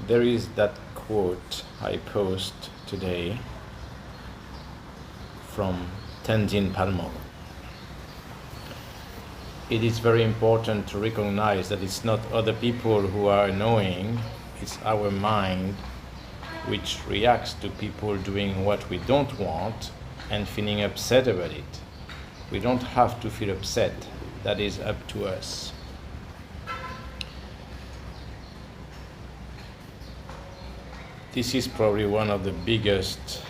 There is that quote I post today from Tenzin Palmo. It is very important to recognize that it's not other people who are annoying, it's our mind which reacts to people doing what we don't want and feeling upset about it. We don't have to feel upset, that is up to us. This is probably one of the biggest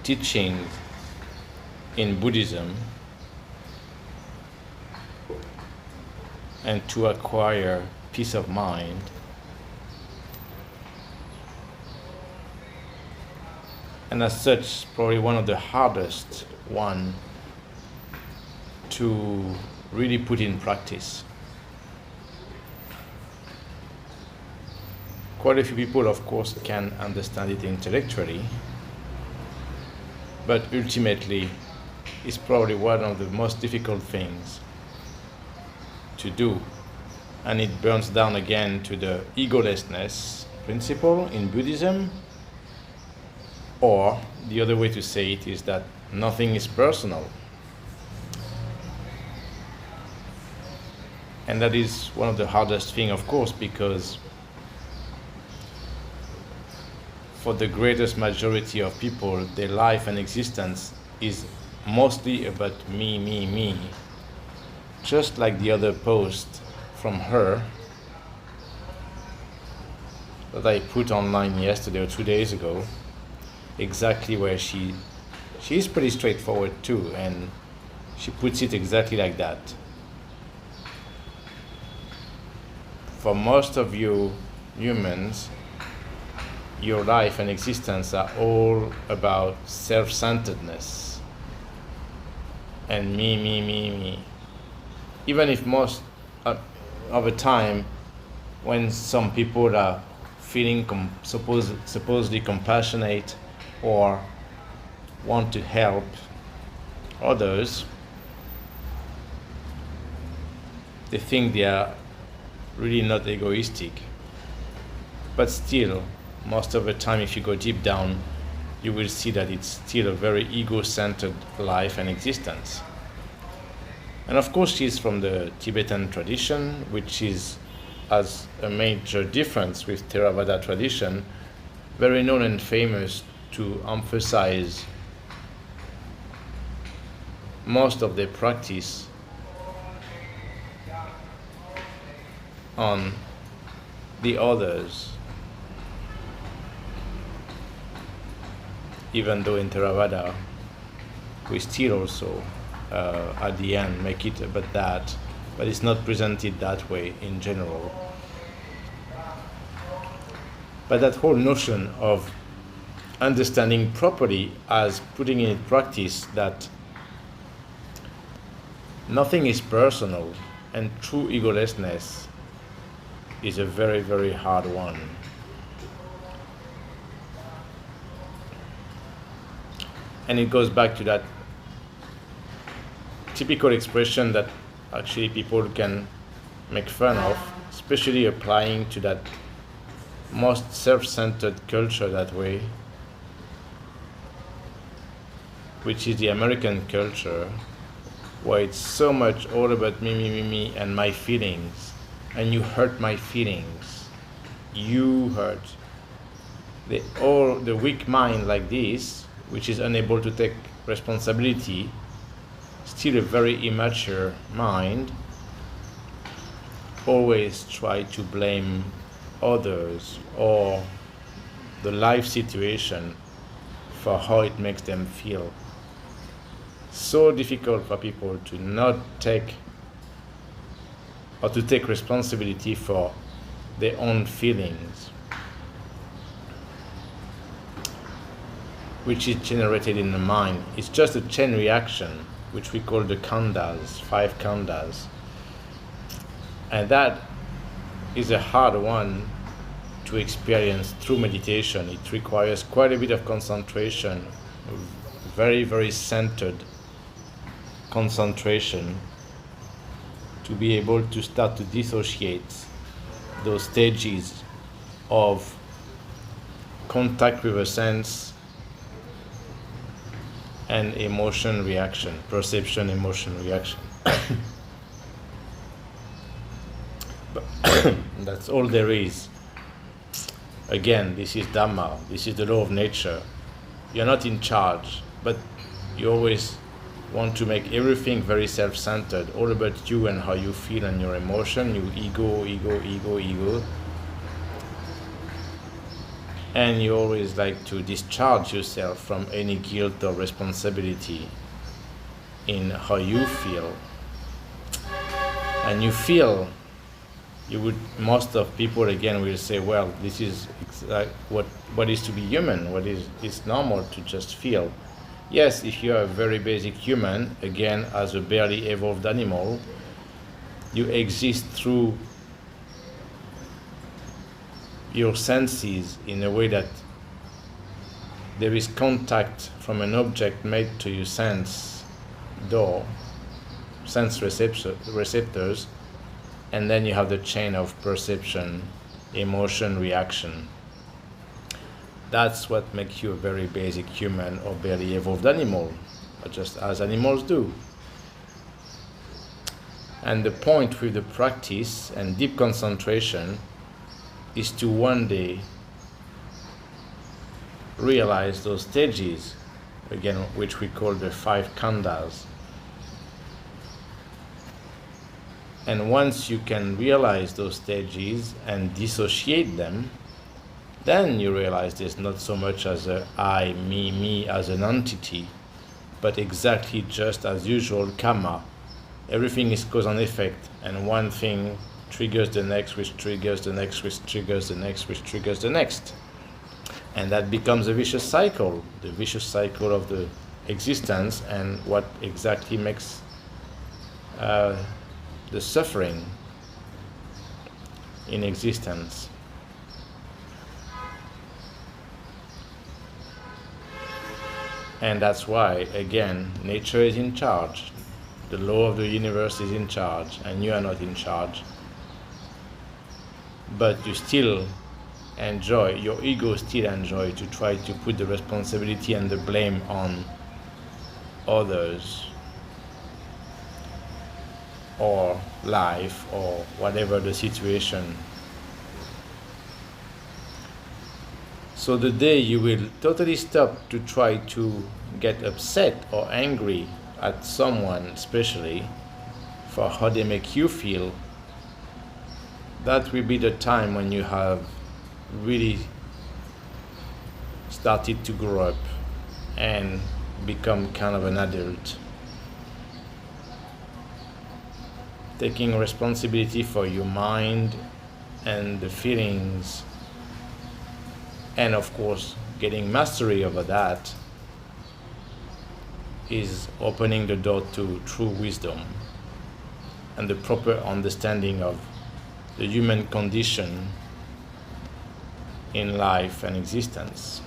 teachings in Buddhism, and to acquire peace of mind, and as such probably one of the hardest one to really put in practice. Quite a few people, of course, can understand it intellectually, but ultimately it's probably one of the most difficult things to do, and it burns down again to the egolessness principle in Buddhism, or the other way to say it is that nothing is personal. And that is one of the hardest things, of course, because for the greatest majority of people, their life and existence is mostly about me. Just like the other post from her that I put online yesterday or 2 days ago, exactly where she's pretty straightforward too, and she puts it exactly like that. For most of you humans, your life and existence are all about self-centeredness and me. Even if most of the time, when some people are feeling supposedly compassionate or want to help others, they think they are really not egoistic. But still, most of the time, if you go deep down, you will see that it's still a very ego-centered life and existence. And of course, she's from the Tibetan tradition, which has a major difference with Theravada tradition, very known and famous to emphasize most of their practice on the others, even though in Theravada we still also at the end make it about that, but it's not presented that way in general. But that whole notion of understanding properly as putting in practice that nothing is personal and true egolessness is a very, very hard one. And it goes back to that typical expression that actually people can make fun of, especially applying to that most self-centered culture that way, which is the American culture, where it's so much all about me and my feelings, and you hurt my feelings, you hurt. The weak mind like this, which is unable to take responsibility, still a very immature mind, always try to blame others or the life situation for how it makes them feel. So difficult for people to not take or to take responsibility for their own feelings, which is generated in the mind. It's just a chain reaction, which we call the Khandhas, 5 Khandhas. And that is a hard one to experience through meditation. It requires quite a bit of concentration, very, very centered concentration, to be able to start to dissociate those stages of contact with a sense and emotion reaction, perception, emotion reaction. But that's all there is. Again, this is Dhamma, this is the law of nature. You're not in charge, but you always want to make everything very self-centered, all about you and how you feel and your emotion, you ego. And you always like to discharge yourself from any guilt or responsibility in how you feel. And you feel, most of people again will say, well, this is what is to be human, it's normal to just feel. Yes, if you're a very basic human, again, as a barely evolved animal, you exist through your senses in a way that there is contact from an object made to your sense receptors, and then you have the chain of perception, emotion, reaction. That's what makes you a very basic human or barely evolved animal, just as animals do. And the point with the practice and deep concentration is to one day realize those stages, again, which we call the 5 Khandhas. And once you can realize those stages and dissociate them, then you realize there's not so much as a I, me as an entity, but exactly just as usual karma. Everything is cause and effect, and one thing triggers the next, which triggers the next, which triggers the next, which triggers the next. And that becomes a vicious cycle, the vicious cycle of the existence, and what exactly makes the suffering in existence. And that's why, again, nature is in charge. The law of the universe is in charge, and you are not in charge. But you still enjoy, your ego still enjoy to try to put the responsibility and the blame on others, or life, or whatever the situation. So the day you will totally stop to try to get upset or angry at someone, especially for how they make you feel, that will be the time when you have really started to grow up and become kind of an adult, taking responsibility for your mind and the feelings, and of course getting mastery over that is opening the door to true wisdom and the proper understanding of the human condition in life and existence.